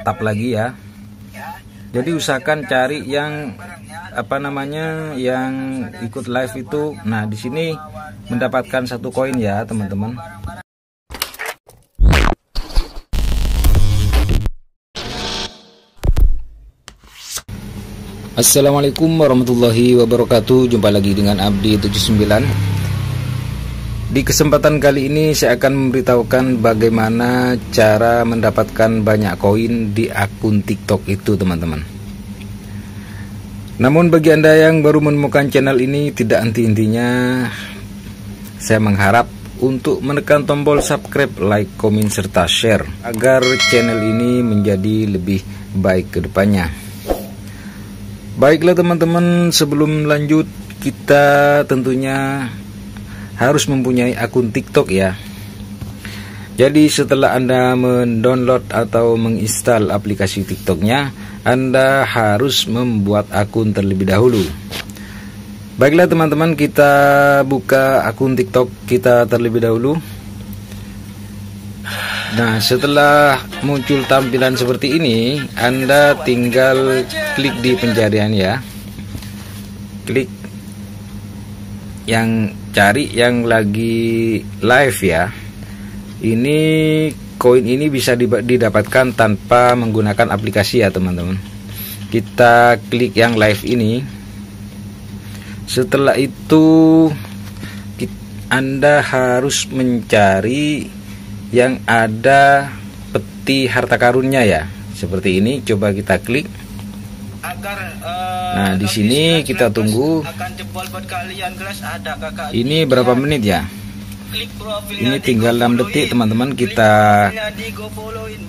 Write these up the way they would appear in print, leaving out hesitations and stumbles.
tap lagi ya. Jadi usahakan cari yang yang ikut live itu. Nah, di sini mendapatkan 1 koin ya, teman-teman. Assalamualaikum warahmatullahi wabarakatuh. Jumpa lagi dengan Abdi 79. Di kesempatan kali ini saya akan memberitahukan bagaimana cara mendapatkan banyak koin di akun TikTok itu, teman-teman. Namun bagi Anda yang baru menemukan channel ini, tidak henti-hentinya saya mengharap untuk menekan tombol subscribe, like, komen, serta share agar channel ini menjadi lebih baik ke depannya. Baiklah teman-teman, sebelum lanjut kita tentunya harus mempunyai akun TikTok ya. Jadi setelah Anda mendownload atau menginstal aplikasi TikToknya, Anda harus membuat akun terlebih dahulu. Baiklah teman-teman, kita buka akun TikTok kita terlebih dahulu. Nah, setelah muncul tampilan seperti ini, Anda tinggal klik di pencarian ya. Klik yang cari yang lagi live ya. Ini koin ini bisa didapatkan tanpa menggunakan aplikasi ya, teman-teman. Kita klik yang live ini. Setelah itu Anda harus mencari yang ada peti harta karunnya ya, seperti ini. Coba kita klik. Nah, di sini kita tunggu. Ini berapa menit ya? Ini tinggal 6 detik, teman-teman. Kita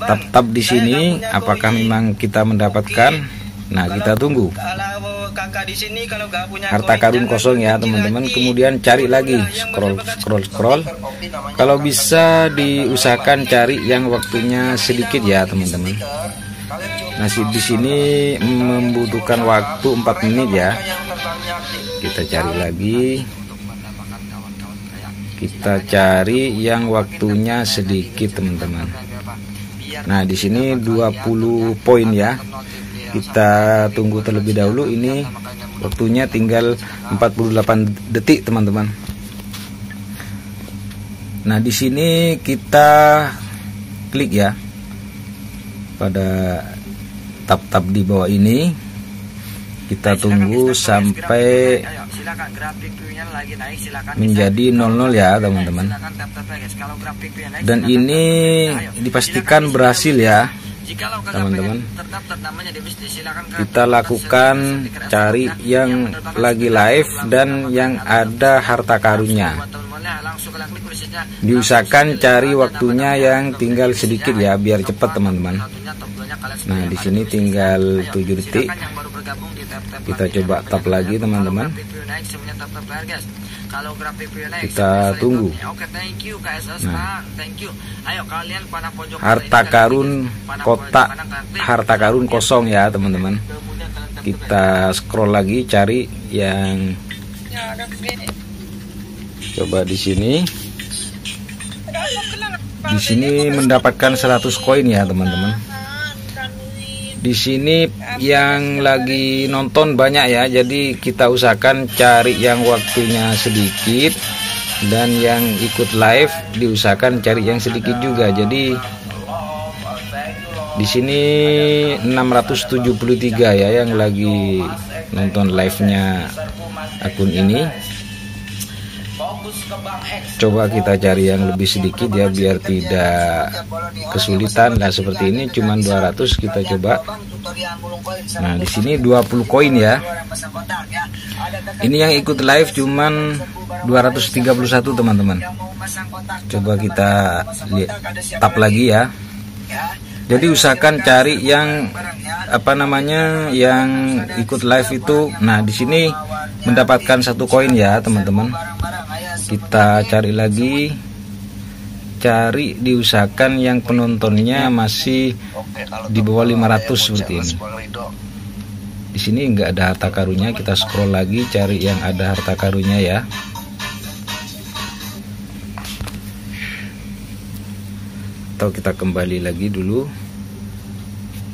tap di sini. Apakah memang kita mendapatkan? Nah, kita tunggu. Harta karun kosong ya, teman-teman. Kemudian cari lagi, scroll. Kalau bisa diusahakan cari yang waktunya sedikit ya, teman-teman. Nah, di sini membutuhkan waktu 4 menit ya. Kita cari lagi. Kita cari yang waktunya sedikit, teman-teman. Nah, di sini 20 poin ya. Kita tunggu terlebih dahulu. Ini waktunya tinggal 48 detik, teman-teman. Nah, di sini kita klik ya pada tab di bawah ini. Kita tunggu sampai menjadi 00 ya, teman-teman. Dan ini dipastikan berhasil ya, teman-teman. Kita lakukan cari yang lagi live dan yang ada harta karunnya. Diusahakan cari waktunya yang tinggal sedikit ya, biar cepat, teman-teman. Nah, di sini tinggal 7 detik. Kita coba tap lagi, teman-teman. Kita tunggu. Nah, harta karun kotak, harta karun kosong ya, teman-teman. Kita scroll lagi cari yang, coba di sini. Di sini mendapatkan 100 koin ya, teman-teman. Di sini yang lagi nonton banyak ya, jadi kita usahakan cari yang waktunya sedikit, dan yang ikut live diusahakan cari yang sedikit juga. Jadi di sini 673 ya yang lagi nonton live-nya akun ini. Coba kita cari yang lebih sedikit ya, biar tidak kesulitan. Nah, seperti ini cuman 200, kita coba. Nah, di sini 20 koin ya. Ini yang ikut live cuman 231, teman-teman. Coba kita tap lagi ya. Jadi usahakan cari yang yang ikut live itu. Nah, di sini mendapatkan 1 koin ya, teman-teman. Kita cari lagi, cari diusahakan yang penontonnya masih di bawah 500 seperti ini. Di sini nggak ada harta karunnya, kita scroll lagi cari yang ada harta karunnya ya. Atau kita kembali lagi dulu.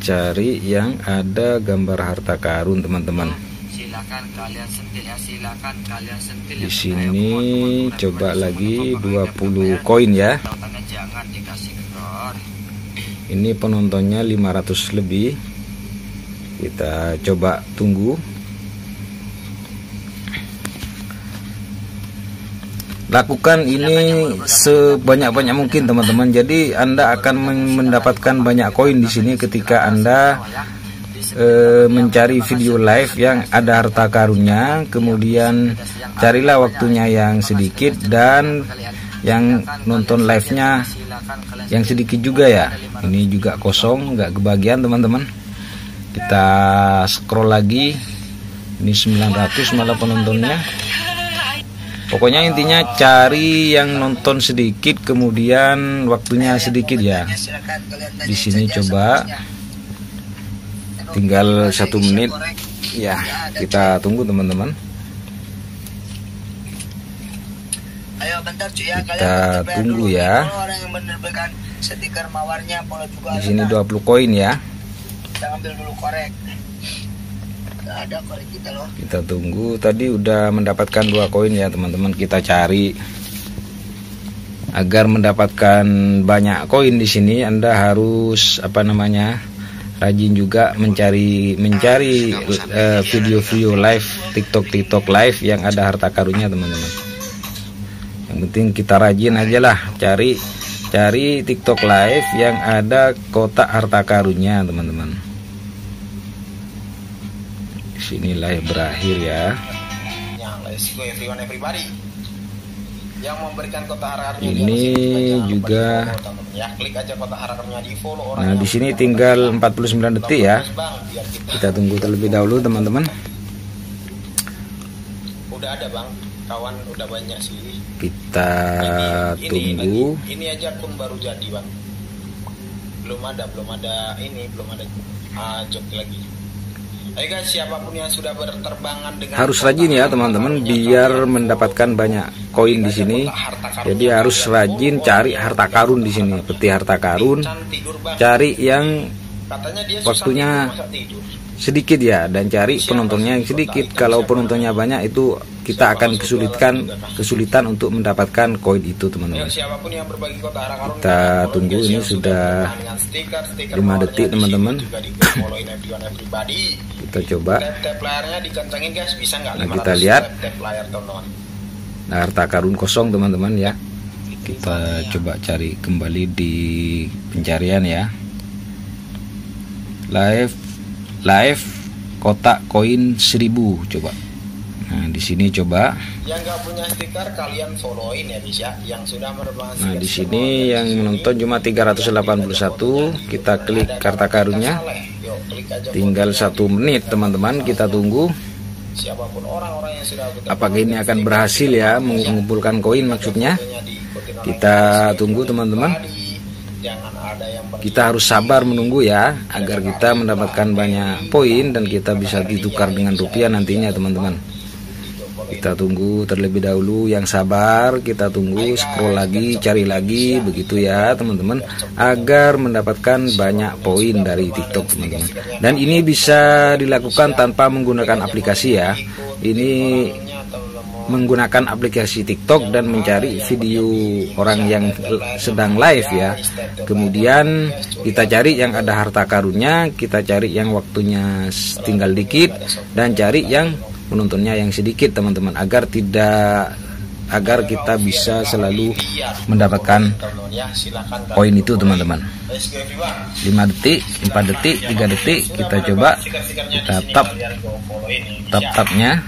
cari yang ada gambar harta karun teman-teman. Silakan kalian sentil ya, silakan kalian sentil. Di sini coba lagi 20 koin ya. Jangan dikasih kendor. Ini penontonnya 500 lebih. Kita coba tunggu. Lakukan ini sebanyak-banyak mungkin teman-teman. Jadi Anda akan mendapatkan banyak koin di sini ketika Anda mencari video live yang ada harta karunnya. Kemudian carilah waktunya yang sedikit dan yang nonton live-nya yang sedikit juga ya. Ini juga kosong, nggak kebagian teman-teman. Kita scroll lagi. Ini 900 malah penontonnya. Pokoknya intinya cari yang nonton sedikit, kemudian waktunya sedikit ya. Di sini coba tinggal 1 menit ya. Kita tunggu teman-teman. Kita tunggu ya. Di sini 20 koin ya. Kita tunggu. Tadi udah mendapatkan 2 koin ya teman-teman. Kita cari. Agar mendapatkan banyak koin di sini Anda harus rajin juga mencari video-video live TikTok live yang ada harta karunnya teman-teman. Yang penting kita rajin aja lah cari TikTok live yang ada kotak harta karunnya teman-teman. Sini live berakhir ya. Ini juga. Nah, di sini tinggal 49 detik ya. Kita tunggu terlebih dahulu teman-teman. Udah ada Bang, kawan udah banyak sih. Kita tunggu. Ini aja pun baru jadi Bang. Belum ada job lagi. Ayo guys, siapapun yang sudah berterbangan dengan harus rajin ya teman-teman biar mendapatkan banyak koin di sini. Jadi harus rajin cari harta karun di sini. Peti harta karun, cari yang waktunya sedikit ya, dan cari penontonnya yang sedikit. Kalau penontonnya banyak itu kita akan kesulitan untuk mendapatkan koin itu teman-teman. Kita tunggu, ini sudah 5 detik teman-teman. Kita coba. Nah, kita lihat. Nah, harta karun kosong teman-teman ya. Kita coba cari kembali di pencarian ya. Live kotak koin 1000 coba. Nah, di sini coba. Yang nggak punya stiker kalian follow-in ya guys ya. Yang sudah merebang. Nah, di sini yang menonton cuma 381. Kita klik harta karunnya. Tinggal 1 menit teman-teman, kita tunggu. Apakah ini akan berhasil ya mengumpulkan koin maksudnya? Kita tunggu teman-teman. Kita harus sabar menunggu ya, agar kita mendapatkan banyak poin dan kita bisa ditukar dengan rupiah nantinya teman-teman. Kita tunggu terlebih dahulu, yang sabar. Kita tunggu, scroll lagi, cari lagi, begitu ya teman-teman, agar mendapatkan banyak poin dari TikTok teman-teman. Dan ini bisa dilakukan tanpa menggunakan aplikasi ya. Ini menggunakan aplikasi TikTok dan mencari video orang yang sedang live ya. Kemudian kita cari yang ada harta karunnya, kita cari yang waktunya tinggal dikit, dan cari yang penontonnya yang sedikit teman-teman, agar kita bisa selalu mendapatkan poin itu teman-teman. 5 detik, 4 detik, 3 detik, kita coba. Kita tap-tapnya.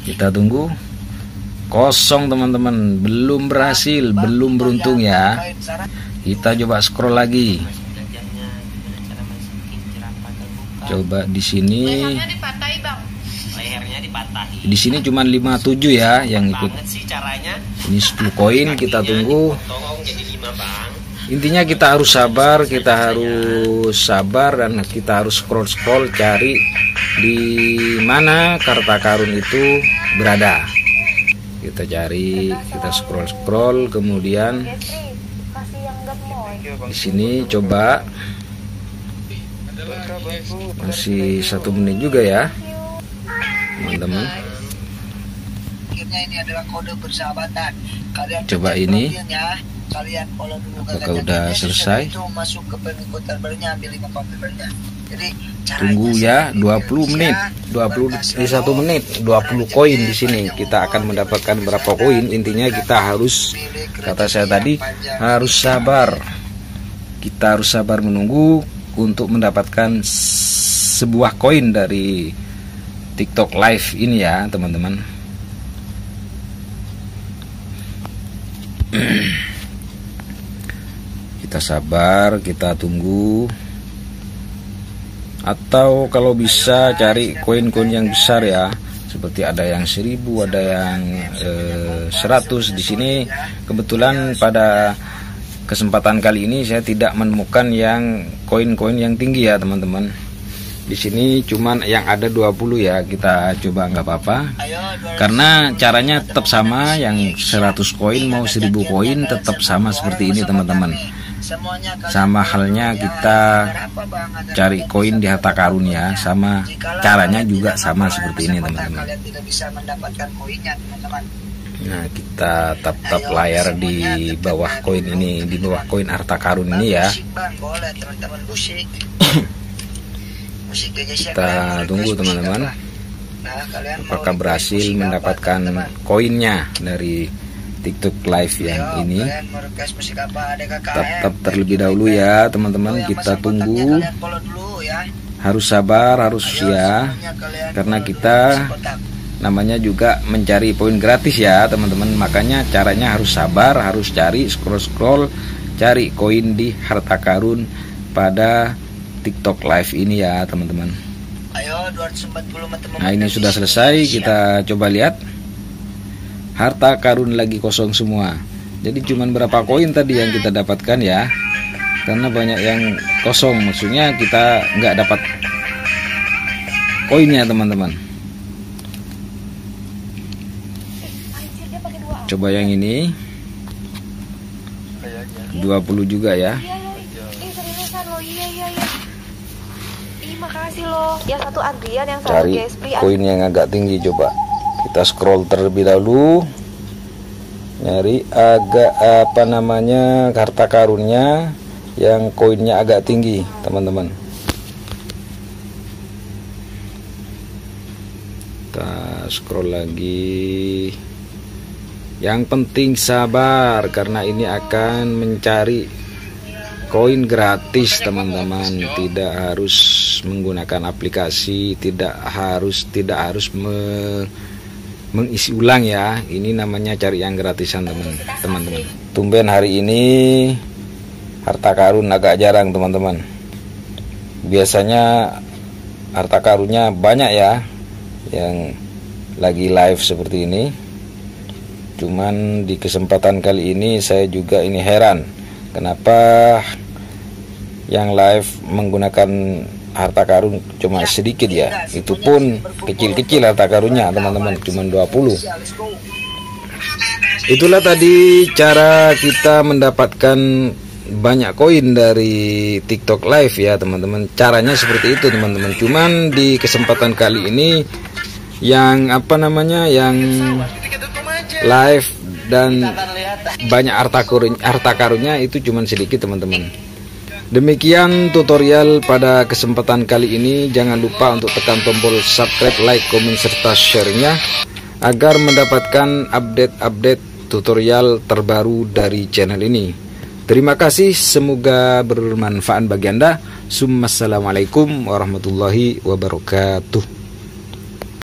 Kita tunggu. Kosong teman-teman, belum berhasil, belum beruntung ya. Kita coba scroll lagi. Coba di sini. Di sini cuma 57 ya yang ikut. Ini 10 koin, kita tunggu. Intinya kita harus sabar, dan kita harus scroll cari di mana harta karun itu berada. Kita cari, kita scroll, kemudian di sini coba. Masih 1 menit juga ya teman-teman. Ini adalah kode persahabatan. Kalian coba ini kalian follow dulu, apakah udah selesai. itu masuk ke pengikut terbarunya, ambil 5 konten terbarunya. Jadi tunggu ya 20 menit 20 di 1 menit 20 koin di sini. Kita akan mendapatkan berapa koin. Intinya kita harus, kata saya tadi, harus sabar. Kita harus sabar menunggu untuk mendapatkan sebuah koin dari TikTok Live ini ya teman-teman. Kita sabar, kita tunggu. Atau kalau bisa cari koin-koin yang besar ya, seperti ada yang 1000, ada yang 100. Di sini kebetulan pada kesempatan kali ini saya tidak menemukan yang koin-koin yang tinggi ya teman-teman. Di sini cuman yang ada 20 ya. Kita coba, nggak apa-apa. Karena caranya tetap sama, yang 100 koin mau 1000 koin tetap sama seperti ini teman-teman. Sama halnya kita cari koin di harta karun ya, sama caranya juga sama seperti ini teman-teman. Nah, kita tap-tap layar di bawah koin ini, di bawah koin harta karun ini ya. Kita tunggu teman-teman, apakah berhasil mendapatkan koinnya dari TikTok Live yang ini. Tap terlebih dahulu ya teman-teman. Kita tunggu, harus sabar, harus ya, karena kita namanya juga mencari poin gratis ya teman-teman. Makanya caranya harus sabar, harus cari, scroll cari koin di harta karun pada TikTok Live ini ya teman-teman. Nah, ini sudah selesai. Kita coba lihat, harta karun lagi kosong semua. Jadi cuman berapa koin tadi yang kita dapatkan ya, karena banyak yang kosong, maksudnya kita nggak dapat koinnya teman-teman. Coba yang ini 20 juga ya. Makasih loh. Yang satu Adrian, yang satu cari koin yang agak tinggi. Coba kita scroll terlebih dahulu, nyari agak harta karunnya yang koinnya agak tinggi teman-teman. Kita scroll lagi. Yang penting sabar, karena ini akan mencari koin gratis teman-teman. Tidak harus menggunakan aplikasi, tidak harus mengisi ulang ya. Ini namanya cari yang gratisan teman-teman. Tumben hari ini harta karun agak jarang teman-teman. Biasanya harta karunnya banyak ya yang lagi live seperti ini. Cuman di kesempatan kali ini saya juga ini heran, kenapa yang live menggunakan harta karun cuma sedikit ya. Itu pun kecil-kecil harta karunnya teman-teman, cuma 20. Itulah tadi cara kita mendapatkan banyak koin dari TikTok Live ya teman-teman. Caranya seperti itu teman-teman. Cuman di kesempatan kali ini yang yang live dan banyak harta karunnya itu cuman sedikit teman-teman. Demikian tutorial pada kesempatan kali ini. Jangan lupa untuk tekan tombol subscribe, like, komen, serta share-nya agar mendapatkan update-update tutorial terbaru dari channel ini. Terima kasih, semoga bermanfaat bagi Anda. Assalamualaikum warahmatullahi wabarakatuh.